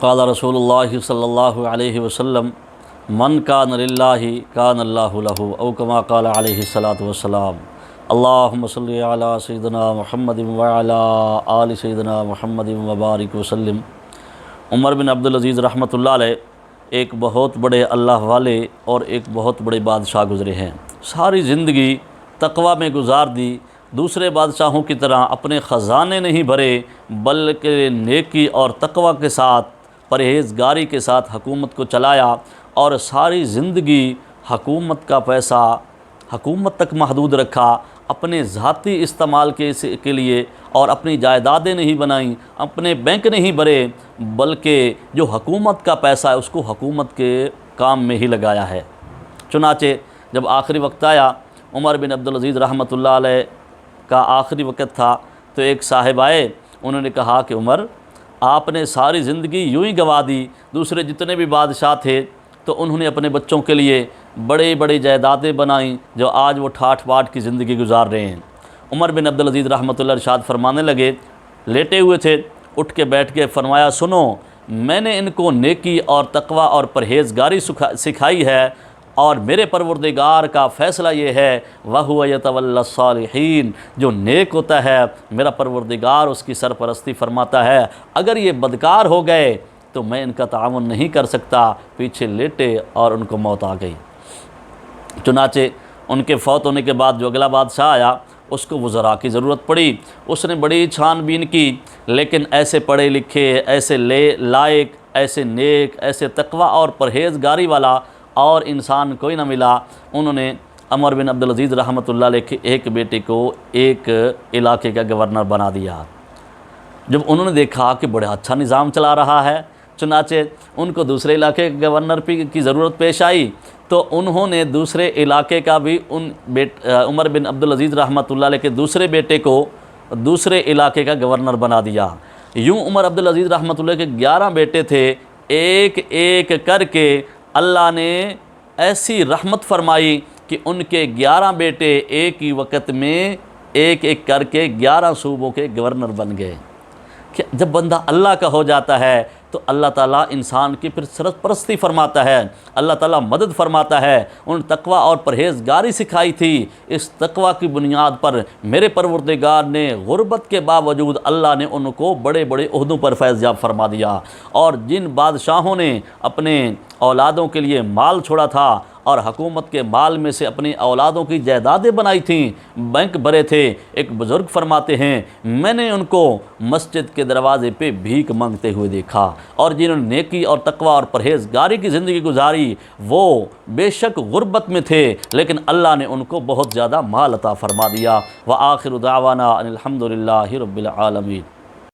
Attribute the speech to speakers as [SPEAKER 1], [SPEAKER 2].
[SPEAKER 1] قال رسول اللہ صلی اللہ علیہ وسلم من کان للہ کان اللہ لہ او کما قال علیہ الصلاۃ والسلام اللہم صلی علی سیدنا محمد وعلی آل سیدنا محمد وبارک وسلم۔ عمر بن عبدالعزیز رحمۃ اللہ علیہ ایک بہت بڑے اللہ والے اور ایک بہت بڑے بادشاہ گزرے ہیں۔ ساری زندگی تقوی میں گزار دی، دوسرے بادشاہوں کی طرح اپنے خزانے نہیں بھرے بلکہ نیکی اور تقوی کے ساتھ پرہیزگاری کے ساتھ حکومت کو چلایا، اور ساری زندگی حکومت کا پیسہ حکومت تک محدود رکھا، اپنے ذاتی استعمال کے لیے، اور اپنی جائیدادیں نہیں بنائیں، اپنے بینک نہیں بھرے، بلکہ جو حکومت کا پیسہ ہے اس کو حکومت کے کام میں ہی لگایا ہے۔ چنانچہ جب آخری وقت آیا، عمر بن عبدالعزیز رحمۃ اللہ علیہ کا آخری وقت تھا، تو ایک صاحب آئے، انہوں نے کہا کہ عمر آپ نے ساری زندگی یوں ہی گنوا دی، دوسرے جتنے بھی بادشاہ تھے تو انہوں نے اپنے بچوں کے لیے بڑے بڑے جائیدادیں بنائیں، جو آج وہ ٹھاٹھ باٹھ کی زندگی گزار رہے ہیں۔ عمر بن عبدالعزیز رحمۃ اللہ ارشاد فرمانے لگے، لیٹے ہوئے تھے، اٹھ کے بیٹھ کے فرمایا، سنو، میں نے ان کو نیکی اور تقوی اور پرہیزگاری سکھائی ہے، اور میرے پروردگار کا فیصلہ یہ ہے وَهُوَ يَتَوَلَّى الصَّالِحِينَ، جو نیک ہوتا ہے میرا پروردگار اس کی سرپرستی فرماتا ہے۔ اگر یہ بدکار ہو گئے تو میں ان کا تعاون نہیں کر سکتا۔ پیچھے لیٹے اور ان کو موت آ گئی۔ چنانچہ ان کے فوت ہونے کے بعد جو اگلا بادشاہ آیا، اس کو وزراء کی ضرورت پڑی، اس نے بڑی چھان بین کی، لیکن ایسے پڑھے لکھے، ایسے لائق، ایسے نیک، ایسے تقوی اور پرہیزگاری والا اور انسان کوئی نہ ملا۔ انہوں نے عمر بن عبدالعزیز رحمۃ اللہ علیہ کے ایک بیٹے کو ایک علاقے کا گورنر بنا دیا۔ جب انہوں نے دیکھا کہ بڑا اچھا نظام چلا رہا ہے، چنانچہ ان کو دوسرے علاقے کے گورنر کی ضرورت پیش آئی، تو انہوں نے دوسرے علاقے کا بھی عمر بن عبدالعزیز رحمۃ اللہ علیہ کے دوسرے بیٹے کو دوسرے علاقے کا گورنر بنا دیا۔ یوں عمر عبدالعزیز رحمۃ اللہ کے 11 بیٹے تھے، ایک ایک کر کے اللہ نے ایسی رحمت فرمائی کہ ان کے 11 بیٹے ایک ہی وقت میں ایک ایک کر کے 11 صوبوں کے گورنر بن گئے۔ کہ جب بندہ اللہ کا ہو جاتا ہے تو اللہ تعالیٰ انسان کی پھر سرپرستی فرماتا ہے، اللہ تعالیٰ مدد فرماتا ہے۔ ان تقوی اور پرہیزگاری سکھائی تھی، اس تقوی کی بنیاد پر میرے پروردگار نے غربت کے باوجود اللہ نے ان کو بڑے بڑے عہدوں پر فیض یاب فرما دیا۔ اور جن بادشاہوں نے اپنے اولادوں کے لیے مال چھوڑا تھا اور حکومت کے مال میں سے اپنی اولادوں کی جائیدادیں بنائی تھیں، بینک بھرے تھے، ایک بزرگ فرماتے ہیں میں نے ان کو مسجد کے دروازے پہ بھیک مانگتے ہوئے دیکھا، اور جنہوں نے نیکی اور تقوی اور پرہیزگاری کی زندگی گزاری وہ بے شک غربت میں تھے، لیکن اللہ نے ان کو بہت زیادہ مال عطا فرما دیا۔ وآخر دعوانا ان الحمد للہ رب العالمین۔